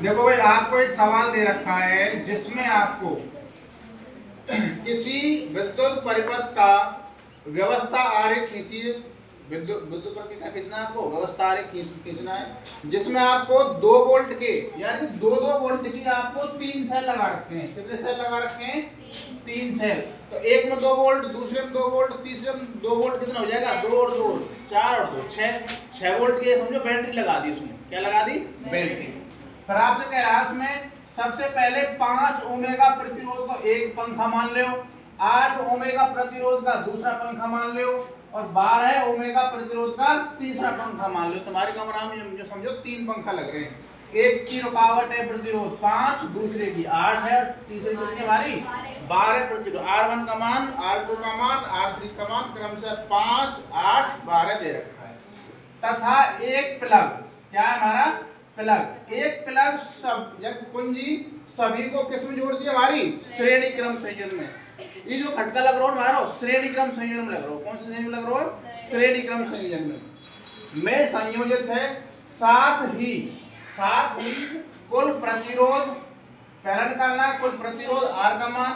देखो भाई, आपको एक सवाल दे रखा है जिसमें आपको किसी विद्युत परिपथ का व्यवस्था आरेख खींचिए। विद्युत विद्युत परिपथ क्या खींचना है आपको? व्यवस्था आरेख खींचना है, जिसमें आपको 2 वोल्ट के यानी कि 2-2 वोल्ट की आपको 3 सेल लगा रखे हैं। कितने सेल लगा रखे हैं? 3 सेल। तो एक में 2 वोल्ट, दूसरे में 2 वोल्ट, तीसरे में 2 वोल्ट, कितना हो जाएगा? 2 और 2 4 और 2 6 वोल्ट की समझो बैटरी लगा दी उसमें। क्या लगा दी? बैटरी। फिर आपसे कह रहा है उसमें सबसे पहले 5 ओमेगा प्रतिरोध का एक पंखा मान लो, 8 ओमेगा प्रतिरोध का दूसरा पंखा मान लो और 12 ओमेगा प्रतिरोध का तीसरा पंखा मान लो। तुम्हारे कमरा में जो समझो 3 पंखा लग रहे हैं। एक की रुकावट है प्रतिरोध 5, दूसरे की 8 है, तीसरे की हमारी 12 प्रतिरोध। R1 का मान, R2 का मान, R3 का मान क्रमशः 5, 8, 12 दे रखा है। तथा एक प्लग, क्या है हमारा? प्लग। एक प्लग सब या कुंजी सभी को किस में जोड़ दिया? हमारी श्रेणी क्रम संयोजन में। ये जो खटका लग रहा है हमारा श्रेणी क्रम संयोजन में लग रहा है। कौन से संयोजन में लग रहा है? श्रेणी क्रम संयोजन में संयोजित है। साथ ही कुल प्रतिरोध पहला निकालना है, कुल प्रतिरोध R का मान।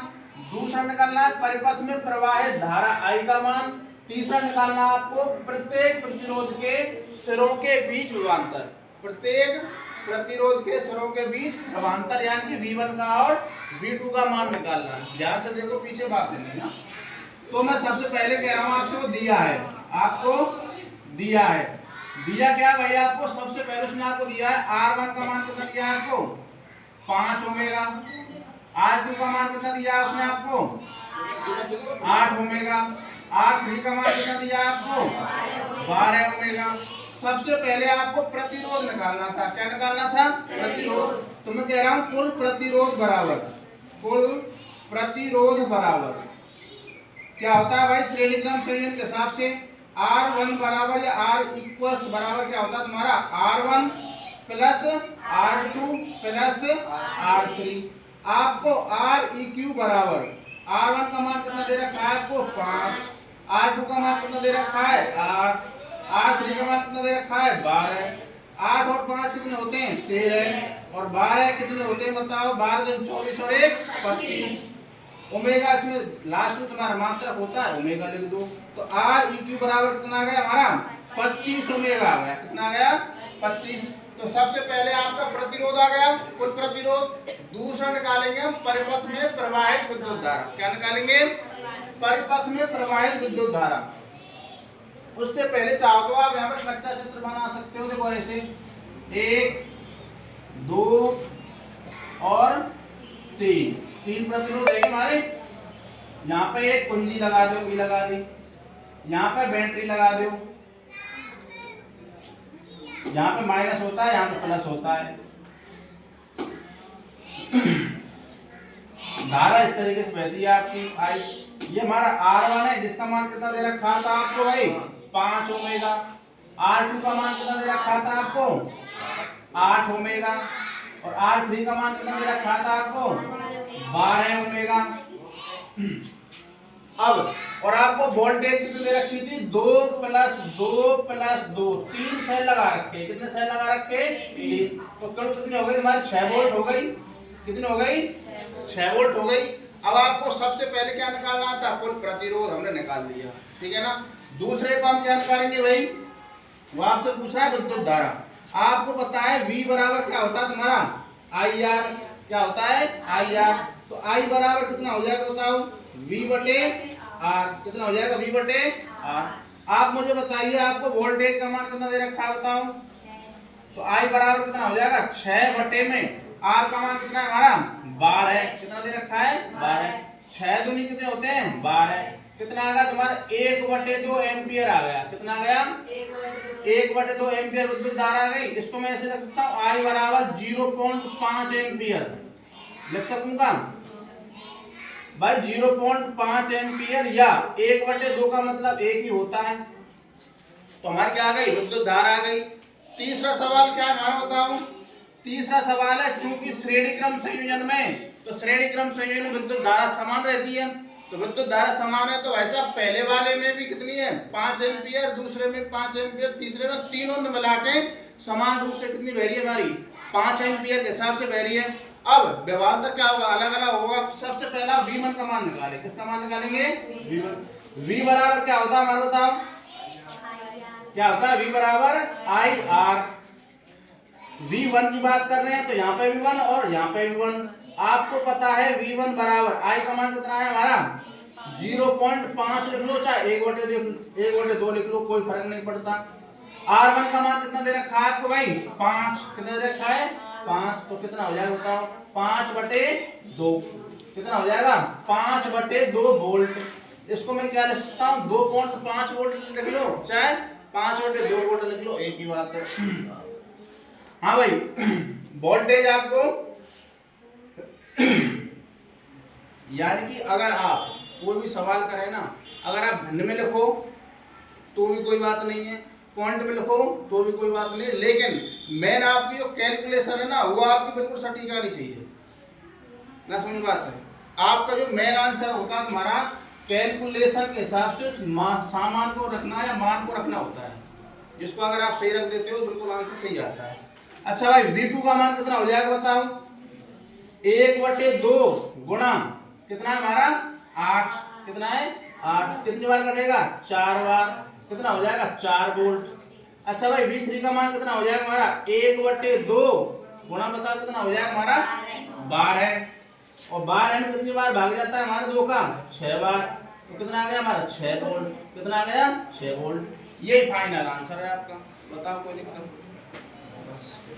दूसरा निकालना है परिपथ में प्रवाहित धारा I का मान। तीसरा निकालना आपको प्रत्येक प्रतिरोध के सिरों के बीच विभवांतर। प्रत्येक प्रतिरोध के सिरों के बीच विभवांतर यानी कि V1 का और V2 का मान निकालना है। ध्यान से देखो, पीछे बात नहीं ना। तो मैं सबसे पहले कह रहा हूं आपसे, वो दिया है, आपको दिया है। दिया क्या भाई? आपको सबसे पहले उसने आपको दिया है R1 का मान कितना दिया है आपको? 5 ओमेगा। R2 का मान कितना दिया है उसने आपको? 8 ओमेगा। R3 का मान कितना दिया है आपको? 12 ओमेगा। सबसे पहले आपको प्रतिरोध निकालना था। क्या निकालना था? प्रतिरोध। तो मैं कह रहा हूं कुल प्रतिरोध बराबर क्या होता है भाई? श्रेणी क्रम संयोजन के हिसाब से R1 बराबर या R इक्वल्स बराबर क्या होता है तुम्हारा? R1 plus R2 plus R3। आपको REQ बराबर R1 का मान कितना दे रखा है आपको? 5। R2 का मान कितना दे रखा है? 8। R3 का मान कितना दे रखा है? 12। 8 और 5 कितने होते हैं? 13। और 12 कितने होते हैं बताओ? 12 दूनी 24 और 1 25। ओमेगा इसमें लास्ट में तुम्हारा मात्रक होता है, ओमेगा लिख दो। तो REQ बराबर कितना आ गया हमारा? 25 ओमेगा आ गया। कितना आ गया? 25। तो सबसे पहले आपका प्रतिरोध आ गया, कुल प्रतिरोध। दूसरा निकालेंगे हम परिपथ में प्रवाहित विद्युत धारा। क्या निकालेंगे? परिपथ में प्रवाहित विद्युत धारा। उससे पहले चाहो तो आप यहाँ पर कच्चा चित्र बना सकते हो। देखो ऐसे 1, 2 और 3 प्रतिरोध है हमारे। यहाँ पे एक कुंजी लगा दो, भी लगा दी। यहाँ पे बैटरी लगा दो। यहाँ पे माइनस होता है, यहाँ पे प्लस होता है। धारा इस तरीके से बहती है आपकी I। ये हमारा R1 है जिसका मान कितना दे रखा था आपको भाई? 5 ओमेगा। R2 का मान कितना दे रखा था आपको? 8 ओमेगा। और R3 का मान कितना दे रखा था आपको? 12 ओमेगा। अब और आपको वोल्टेज कितनी दे रखी थी? 2 प्लस 2 प्लस 2, 3 सेल लगा रखे। कितने सेल लगा रखे? 3। तो कुल कितनी हो गई तुम्हारी? 6 वोल्ट हो गई। कितनी हो गई? 6 वोल्ट हो गई। अब आपको सबसे पहले क्या निकालना था? कुल प्रतिरोध हमने निकाल दिया, ठीक है ना। दूसरे को हम क्या निकालेंगे भाई? वो आपसे पूछ रहा है विद्युत धारा। आपको पता है V बराबर क्या होता है तुम्हारा? IR। क्या होता है? IR। तो I बराबर कितना हो जाएगा बताओ? V बटे R। कितना हो जाएगा? V बटे R। आप मुझे बताइए आपको वोल्टेज का मान कितना दे रखा है बताओ? तो I बराबर कितना हो जाएगा? 6 बटे में R का मान कितना है हमारा? 12। कितना दे रखा है? 12। 6 दूनी कितने होते हैं? 12। कितना आ गया तुम्हारा? 1/2 एम्पियर आ गया। कितना आ गया? 1/2 एम्पियर विद्युत धारा आ गई। इसको मैं ऐसे लिख सकता हूँ I बराबर 0.5 एम्पियर लिख सकूंगा भाई। 0.5 एम्पियर या 1/2 का मतलब 1 ही होता है। तो हमारी क्या आ गई? विद्युत धारा आ गई। तीसरा सवाल क्या है हमारा बताओ? तीसरा सवाल है चूंकि श्रेणी क्रम संयोजन में, तो श्रेणी क्रम संयोजन में विद्युत धारा समान रहती है। तो विद्युत धारा समान है तो ऐसा पहले वाले में भी कितनी है? 5 एम्पियर, दूसरे में 5 एम्पियर, तीसरे में, तीनों में मिला के समान रूप से कितनी वैरी है हमारी 5 एम्पियर के हिसाब से वैरी है। अब व्यवहार क्या होगा, अलग अलग होगा। सबसे पहला V1 का मान निकालें। किसका मान निकालेंगे? V1। V बराबर क्या होता है हमारे बताओ, क्या होता है? V बराबर IR। V1 की बात कर रहे हैं तो यहाँ पे V1 और यहाँ पे V1। आपको पता है V1 बराबर I का मान कितना है हमारा 0.5 लिख लो, चाहे 1/2 लिख लो, कोई फर्क नहीं पड़ता। R1 का मान कितना दे रखा है आपको भाई 5। कितना दे रखा है 5, तो कितना हो जाएगा बताओ 5/2। कितना हो जाएगा 5/2 वोल्ट। इसको मैं क्या लिख सकता हूँ 2.5 वोल्ट लिख लो, चाहे 5/2 वोल्ट लिख लो, एक ही बात है। हाँ भाई, वोल्टेज आपको यानी कि अगर आप कोई भी सवाल करें ना, अगर आप घन में लिखो तो भी कोई बात नहीं है, पॉइंट में लिखो तो भी कोई बात नहीं, लेकिन मेन आपकी जो कैलकुलेशन है ना वो आपकी बिल्कुल सटीक आनी चाहिए ना। समझ बात है, आपका जो मेन आंसर होता है तुम्हारा कैलकुलेशन के हिसाब से सामान को रखना या मान को रखना होता है, जिसको अगर आप सही रख देते हो बिल्कुल आंसर सही आता है। अच्छा भाई, V2 का मान कितना हो जाएगा बताओ 1/2 गुणा कितना है हमारा 8। कितना है 8। कितनी बार कटेगा 4 बार। कितना हो जाएगा 4 वोल्ट। अच्छा भाई, V3 का मान कितना हो जाएगा हमारा 1/2 गुणा बताओ कितना हो जाएगा हमारा 12। और 12 में कितनी बार भाग जाता है हमारे 2 का 6 बार, तो कितना आ गया हमारा 6 वोल्ट। कितना आ गया 6 वोल्ट। ये फाइनल आंसर है आपका। बताओ कोई दिक्कत?